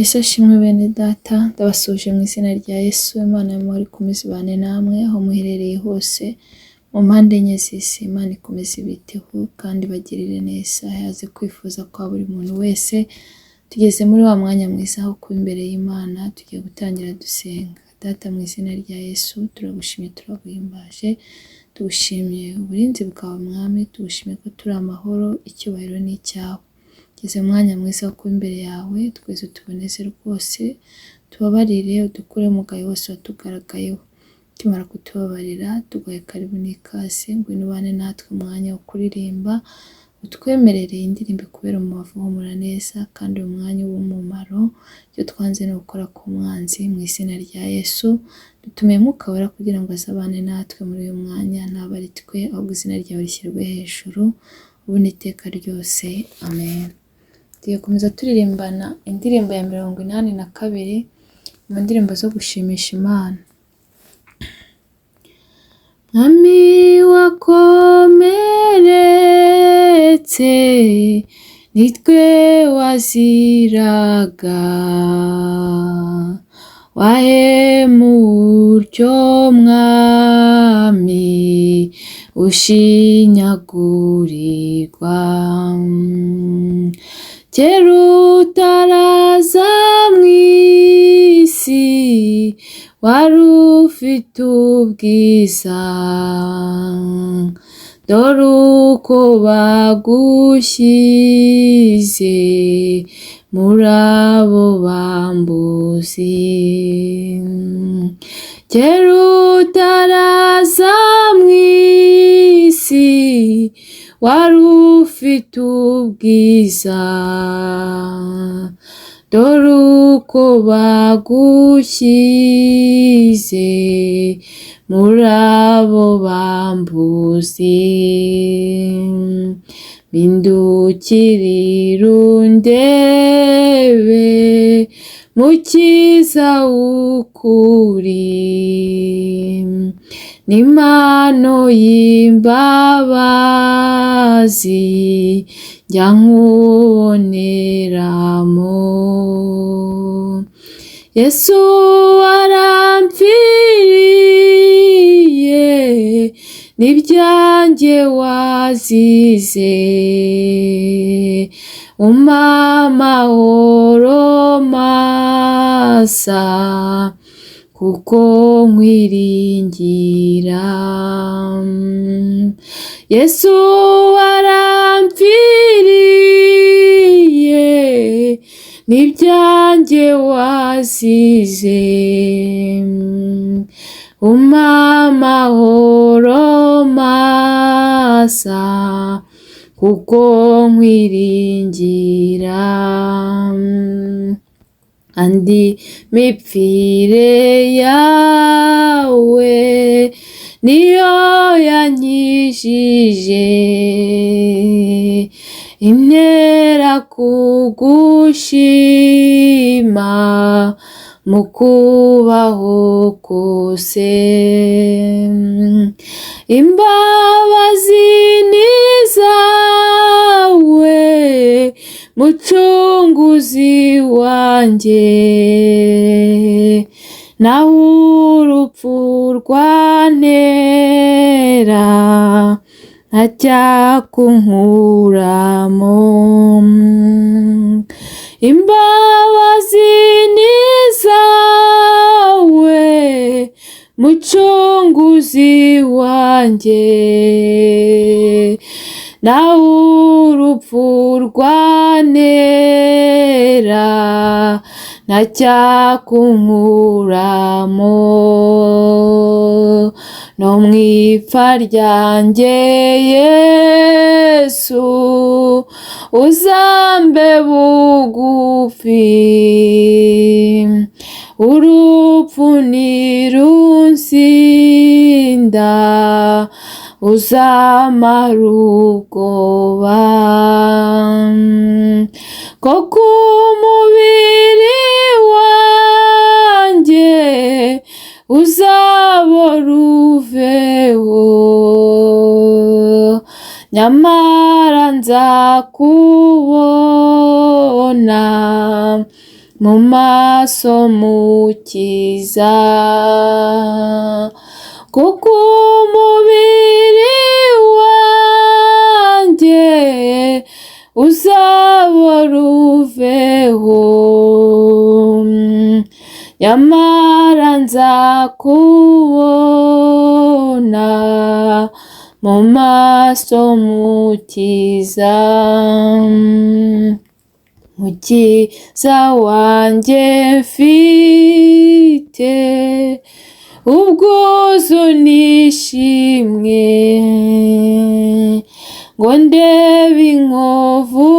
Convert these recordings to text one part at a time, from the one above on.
Ese ashimwe bene data, ndabasuje mu izina rya Yesu. Imana y'amahoro ikomeze ibane namwe aho muherereye hose mu mpande enye z'isi. Imana ikomeze ibiteho kandi bagirire neza, yaze kwifuza kwa buri muntu wese. Tugeze muri wa mwanya mwiza wo kuba imbere y'Imana, tugiye gutangira dusenga. Data, mu izina rya Yesu turagushimye, turaguhimbaje, tugushimiye uburinzi bwawe Mwami, tugushimiye ko turi amahoro, icyubahiro ni icyawe. Tugeze mu mwanya mwiza wo kuba imbere yawe, twese tuboneze rwose, tubabarire, udukure mu gahe wose watugaragayeho. Tumara kutubabarira, tuguhe karibu n'ikaze, ngwino ubane natwe mu mwanya wo kuririmba, utwemerere indirimbo kubera umubavu uhumura neza kandi umwanya w'umumaro. Icyo twanze ni gukora ku mwanzi, mu izina rya Yesu dutumiye Mwuka Wera kugira ngo azabane natwe muri uyu mwanya, ntabe ari twe, ahubwo izina ryawe rishyirwe hejuru ubu n'iteka ryose, amen. Tugiye gukomeza turirimbana indirimbo ya 82 mu ndirimbo zo gushimisha Imana. Mwami wakomeretse, nitwe waziraga, wahemutyo Mwami ushinyagurirwa. Kera utaraza mw'isi, wari ufite ubwiza, dore uko bagushyize muri abo bambuzi. Kera utaraza mw'isi, wari ufite ubwiza, dore uko bagushyize muri abo bambuzi. Mpindukirira undebe, Mukiza w'ukuri, n'impano y'imbabazi njya nkuboneramo. Yesu warampfiriye, n'ibyanjye wazize, umpa amahoro masa, kuko nkwiringira. Yesu warampfiriye, n'ibyanjye wazize, umpa amahoro masa, kuko nkwiringira. Andi mipfire yawe niyo yankijije, intera kugushima mu kubaho kose. Imbabazi ni izawe, Mucunguzi wanjye, naho urupfu rwantera ntacyakunkuramo. Imbabazi ni izawe, Mucunguzi wanjye, naho urupfu rwantera ntacyakunkuramo. No mu ipfa ryanjye Yesu uzambe bugufi, urupfu ntirunsinda, uzamara ubwoba. Koko umubiri wanjye uzabora uveho, nyamara nzakubona mu maso mukiza, kuko umubiri wanjye uzabora uveho, nyamara nzakubona mu maso mukiza. Mukiza wanjye mfite ubwuzu nishimwe, ngo ndebe inkovu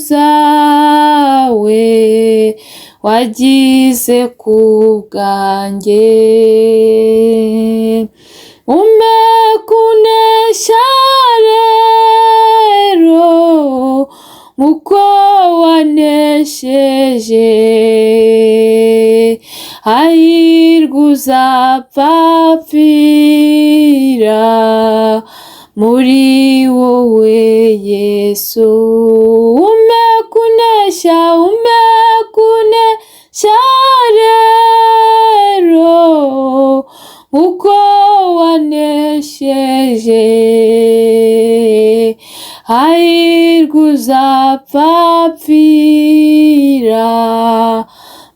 zawe wagize ku bwanjye, umpe kunesha rero nk'uko wanesheje, hahirwa uzapfa apfira muri wowe Yesu. Umpe kunesha rero uko wanesheje, hahirwa uzapfa apfira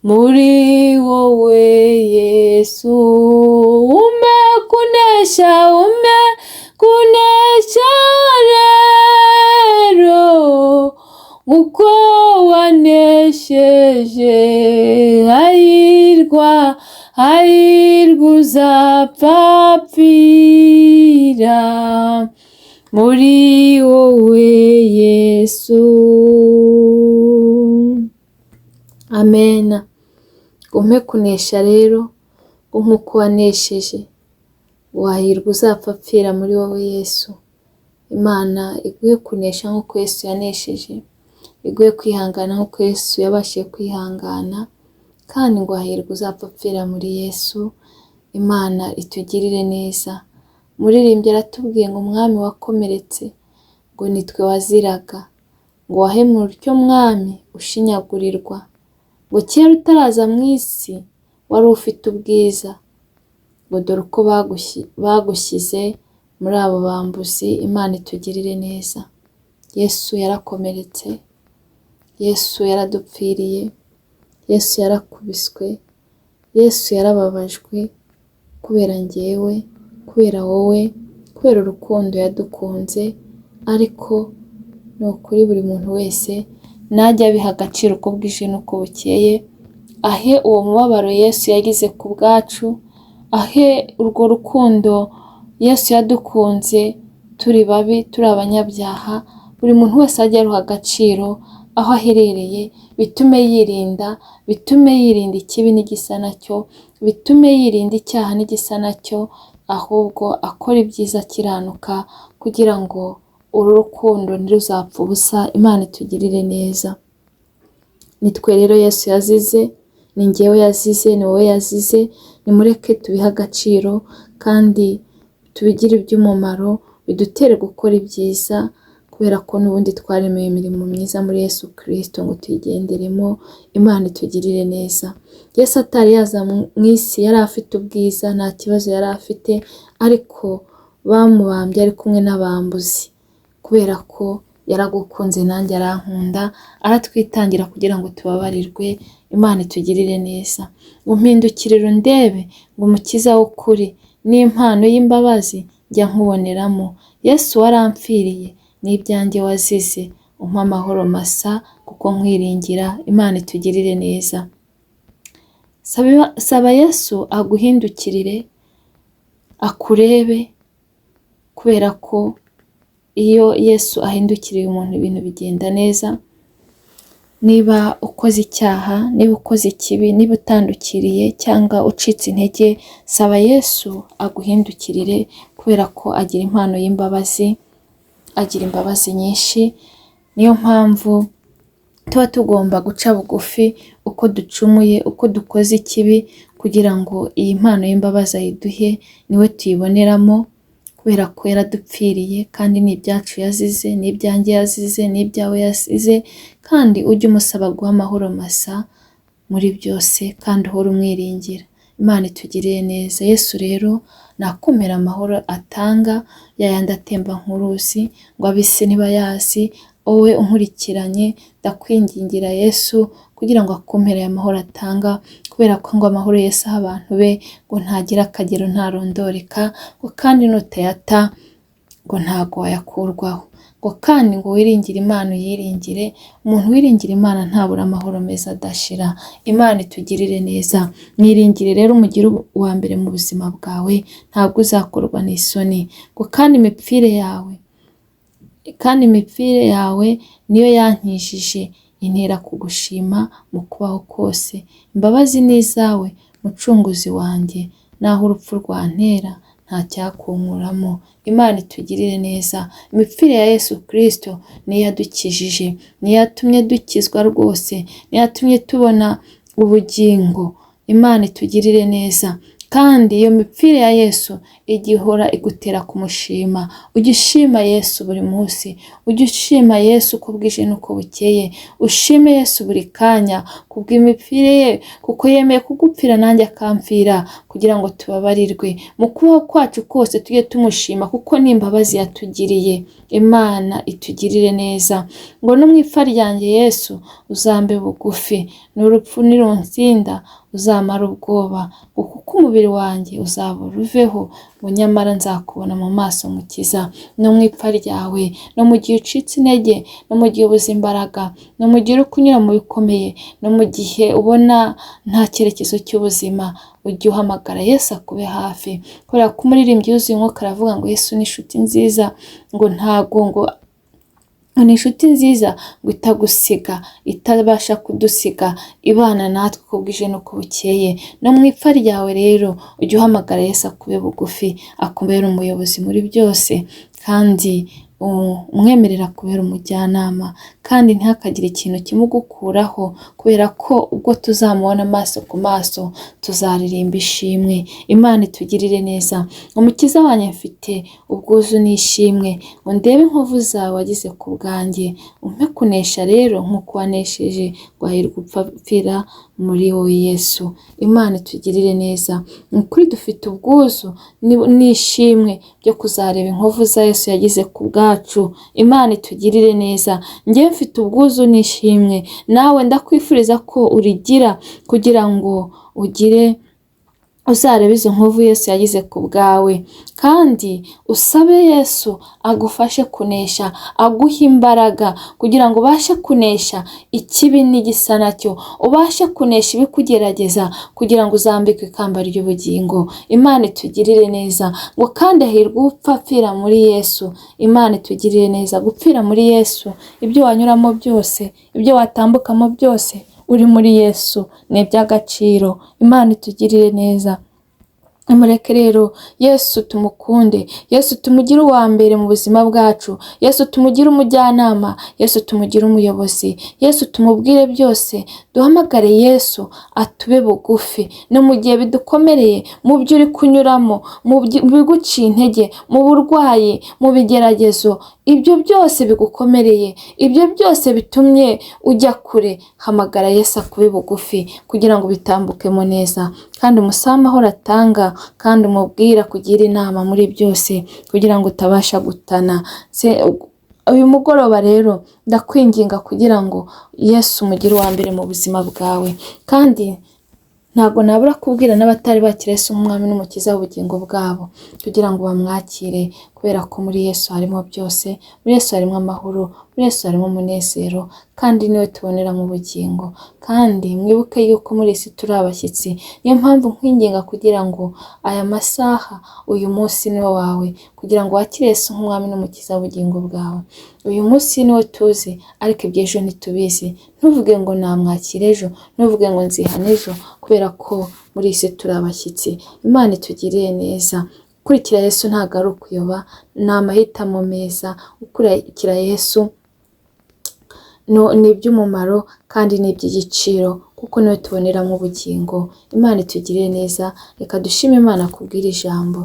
muri wowe Yesu. Umpe kunesha rero uko wanesheje, hahirwa uzapfa apfira muri wowe Yesu. Amena. Umpe kunesha rero nk'uko wanesheje, wahirwa uzapfa apfira muri wowe Yesu. Imana iguhe kunesha nk'uko Yesu yanesheje, iguhe kwihangana nk'uko Yesu yabashije kwihangana, kandi ngo hahirwa uzapfa apfira muri Yesu. Imana itugirire neza. Umuririmbyi aratubwiye ngo umwami wakomeretse, ngo nitwe waziraga, ngo wahemura utyo mwami ushinyagurirwa, ngo kera utaraza mu isi wari ufite ubwiza, ngo dore uko bagushyize muri abo bambuzi. Imana itugirire neza. Yesu yarakomeretse, Yesu yaradupfiriye, Yesu yarakubiswe, Yesu yarababajwe kubera njyewe, kubera wowe, kubera urukundo yadukunze. Ariko ni ukuri buri muntu wese najya abiha agaciro uko bwije n'uko bukeye, ahe uwo mubabaro Yesu yagize ku bwacu, ahe urwo rukundo Yesu yadukunze turi babi, turi abanyabyaha. Buri muntu wese ajya aruha agaciro aho aherereye, bitume yirinda ikibi n'igisa nacyo, bitume yirinda icyaha n'igisa nacyo, ahubwo akora ibyiza akiranuka, kugira ngo uru rukundo ntiruzapfe ubusa. Imana itugirire neza. Nitwe rero Yesu yazize, ni njyewe yazize, ni wowe yazize. Nimureke tubihe agaciro kandi tubigire iby'umumaro, bidutere gukora ibyiza, kubera ko n'ubundi twaremewe imirimo myiza muri Yesu Kristo ngo tuyigenderemo. Imana itugirire neza. Yesu atari yaza mu isi yari afite ubwiza, nta kibazo yari afite, ariko bamubambye ari kumwe n'abambuzi, kubera ko yaragukunze nanjye arankunda, aratwitangira kugira ngo tubabarirwe. Imana itugirire neza. Umpindukirire undebe, ngo umukiza w'ukuri n'impano y'imbabazi njya nkuboneramo. Yesu warampfiriye, n'ibyanjye wazize, umpa amahoro masa kuko nkwiringira. Imana itugirire neza. Saba Yesu aguhindukirire, akurebe, kubera ko iyo Yesu ahindukiriye umuntu ibintu bigenda neza. Niba ukoze icyaha, niba ukoze ikibi, niba utandukiriye cyangwa ucitse intege, saba Yesu aguhindukirire, kubera ko agira impano y'imbabazi, agira imbabazi nyinshi. Niyo mpamvu tuba tugomba guca bugufi uko ducumuye, uko dukoze ikibi, kugira ngo iyi mpano y'imbabazi ayiduhe, niwe tuyiboneramo, kubera ko yaradupfiriye, kandi n'ibyacu yazize, n'ibyanjye yazize, n'ibyawe yazize. Kandi ujye umusaba guha amahoro masa muri byose kandi uhora umwiringira. Imana itugiriye neza. Yesu rero nakomera amahoro atanga, yayandi atemba nk'uruzi ngo ab'isi ntibayazi. Wowe unkurikiranye ndakwingingira Yesu kugira ngo akomere amahoro atanga, kubera ko ngo amahoro Yesu aha abantu be ngo ntagira akagero ntarondoreka, ngo kandi nutayata ngo ntago wayakurwaho, ngo kandi ngo wiringire Imana uyiringire. Umuntu wiringira Imana ntabura amahoro meza adashira. Imana itugirire neza. Mwiringire rero umugire uwa mbere mu buzima bwawe, ntabwo uzakorwa n'isoni. Ngo kandi imipfire yawe niyo yankijije, intera kugushima mu kubaho kose. Imbabazi ni izawe mucunguzi wanjye, naho urupfu rwantera nta cyakunkuramo. Imana itugirire neza. Imipfire ya Yesu Kristo niyo yadukijije, niyo yatumye dukizwa rwose, niyo yatumye tubona ubugingo. Imana itugirire neza. Kandi iyo mipfire ya Yesu igihora igutera kumushima. Ujye ushima Yesu buri munsi, ujye ushima Yesu uko bwije n'uko bukeye. Ushime Yesu buri kanya kubw'imipfire ye, kuko yemeye kugupfira nanjye akampfira kugira ngo tubabarirwe. Mu kubaho kwacu kose tujye tumushima, kuko ni imbabazi yatugiriye. Imana itugirire neza. Ngo no mu ipfa ryanjye Yesu uzambe bugufi, n'urupfu nirunsinda uzamara ubwoba, kuko umubiri wanjye uzaba uruveho, ngo nyamara nzakubona mu maso Mukiza. No mu ipfa ryawe, no mu gihe ucitse intege, no mu gihe ubuze imbaraga, no mu gihe uri kunyura mu bikomeye, no mu gihe ubona nta cyerekezo cy'ubuzima, ujye uhamagara Yesu akube hafi. Kubera ko umuririmbyi yuzuye umwuka aravuga ngo Yesu ni inshuti nziza, ngo ntago ngo ni inshuti nziza ngo itagusiga, itabasha kudusiga, ibana natwe uko bwije n'uko bukeye. No mu ipfa ryawe rero ujye uhamagara Yesu akube bugufi, akubera umuyobozi muri byose, kandi umwemerera kubera umujyanama, kandi ntihakagire ikintu kimugukuraho, kubera ko ubwo tuzamubona amaso ku maso tuzaririmba ishimwe. Imana itugirire neza. Umukiza wanjye mfite ubwuzu n'ishimwe, ngo ndebe inkovu zawe wagize ku bwanjye. Umpe kunesha rero nk'uko wanesheje, ngo hahirwe upfira muri wowe Yesu. Imana itugirire neza. Ni ukuri dufite ubwuzu n'ishimwe byo kuzareba inkovu za Yesu yagize ku bwacu. Imana itugirire neza. Njye mfite ubwuzu n'ishimwe, nawe ndakwifuriza ko urigira, kugira ngo uzarebe izo nkovu Yesu yagize ku bwawe, kandi usabe Yesu agufashe kunesha, aguhe imbaraga kugira ngo ubashe kunesha ikibi n'igisa nacyo, ubashe kunesha ibikugerageza, kugira ngo uzambikwe ikamba ry'ubugingo. Imana itugirire neza. Ngo kandi hahirwe upfa apfira muri Yesu. Imana itugirire neza. Gupfira muri Yesu, ibyo wanyuramo byose, ibyo watambukamo byose, uri muri Yesu ni iby'agaciro. Imana itugirire neza. Mureke rero Yesu tumukunde, Yesu tumugire uwa mbere mu buzima bwacu, Yesu tumugire umujyanama, Yesu tumugire umuyobozi, Yesu tumubwire byose. Duhamagare Yesu atube bugufi, no mu gihe bidukomereye, mu byo uri kunyuramo, mu biguciye intege, mu burwayi, mu bigeragezo, ibyo byose bigukomereye, ibyo byose bitumye ujya kure, hamagara Yesu akube bugufi kugira ngo bitambukemo neza. Kandi umusabe amahoro atanga, kandi umubwira kugira inama muri byose, kugira ngo utabasha gutana. Uyu mugoroba rero ndakwinginga kugira ngo Yesu umugire uwa mbere mu buzima bwawe, kandi ntabwo nabura kubwira n'abatari bakira Yesu nk'umwami n'umukiza w'ubugingo bwabo, kugira ngo bamwakire, kubera ko muri Yesu harimo byose. Muri Yesu harimo amahoro, muri Yesu harimo umunezero, kandi niwe tubonera mu bugingo. Kandi mwibuke yuko muri isi turi abashyitsi. Niyo mpamvu nkwinginga kugira ngo aya masaha, uyu munsi niwo wawe, kugira ngo wakire Yesu nk'umwami n'umukiza w'ubugingo bwawe. Uyu munsi niwo tuzi, ariko iby'ejo ntitubizi. Ntuvuge ngo namwakire ejo, ntuvuge ngo nzihane ejo, kubera ko muri isi turi abashyitsi. Imana itugiriye neza. Gukurikira Yesu ntabwo ari ukuyoba, ni amahitamo meza. Gukurikira Yesu ni iby'umumaro kandi ni iby'igiciro, kuko niwe tubonera mu bugingo. Imana itugirire neza. Reka dushime Imana kubwira ijambo,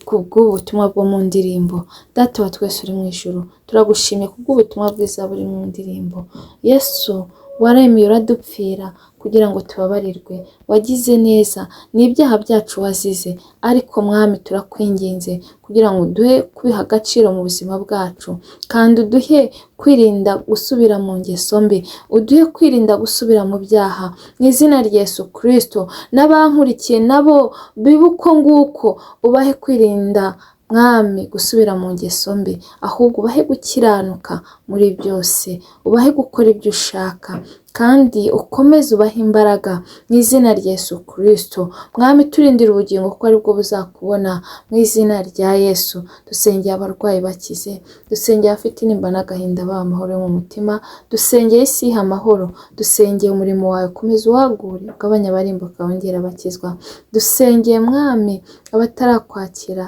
kubw'ubutumwa bwo mu ndirimbo. Data wa twese uri mu ijuru, turagushimye kubw'ubutumwa bwiza buri mu ndirimbo. Yesu waremeye uradupfira kugira ngo tubabarirwe. Wagize neza, ni ibyaha byacu wazize, ariko Mwami turakwinginze kugira ngo uduhe kwiha agaciro mu buzima bwacu, kandi uduhe kwirinda gusubira mu ngeso mbi, uduhe kwirinda gusubira mu byaha, mu izina rya Yesu Kristo. N'abankurikiye nabo bibuko nguko, ubahe kwirinda Mwami gusubira mu ngeso mbi, ahubwo ubahe gukiranuka muri byose, ubahe gukora ibyo ushaka, kandi ukomeze ubahe imbaraga mu izina rya Yesu Kristo. Mwami turindire ubugingo kuko aribwo buzakubona, mu izina rya Yesu. Dusengeye abarwayi bakize, dusengeye abafite intimba n'agahinda baha amahoro yo mu mutima, dusengeye isi iha amahoro, dusengeye umurimo wawe ukomeze uwagure, ugabanya abarimbuka wongera abakizwa. Dusengeye Mwami abatarakwakira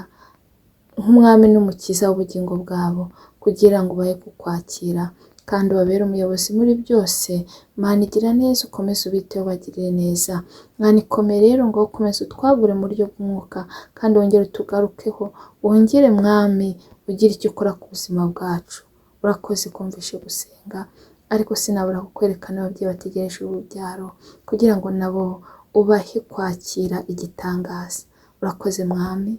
nk'umwami n'umukiza w'ubugingo bwabo, kugira ngo ubahe kukwakira kandi ubabere umuyobozi muri byose. Mana igira neza, ukomeze ubiteho bagirire neza. Mana ikomeye rero ngo ukomeze utwagure mu buryo bw'umwuka, kandi wongere utugarukeho, wongere Mwami ugire icyo ukora ku buzima bwacu. Urakoze kumvishe gusenga, ariko sinabura kukwerekana ababyeyi bategereje urubyaro, kugira ngo nabo ubahe kwakira igitangaza. Urakoze Mwami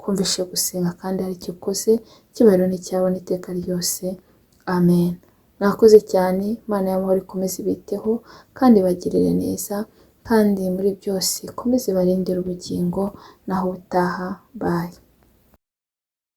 kumvishe gusenga, kandi hari icyo ukoze, icyubahiro ni icyawe n'iteka ryose. Amen. Mwakoze cyane. Imana y'amahoro ikomeze ibiteho kandi bagirire neza, kandi muri byose ikomeze barindire ubugingo. Naho utaha. Bye.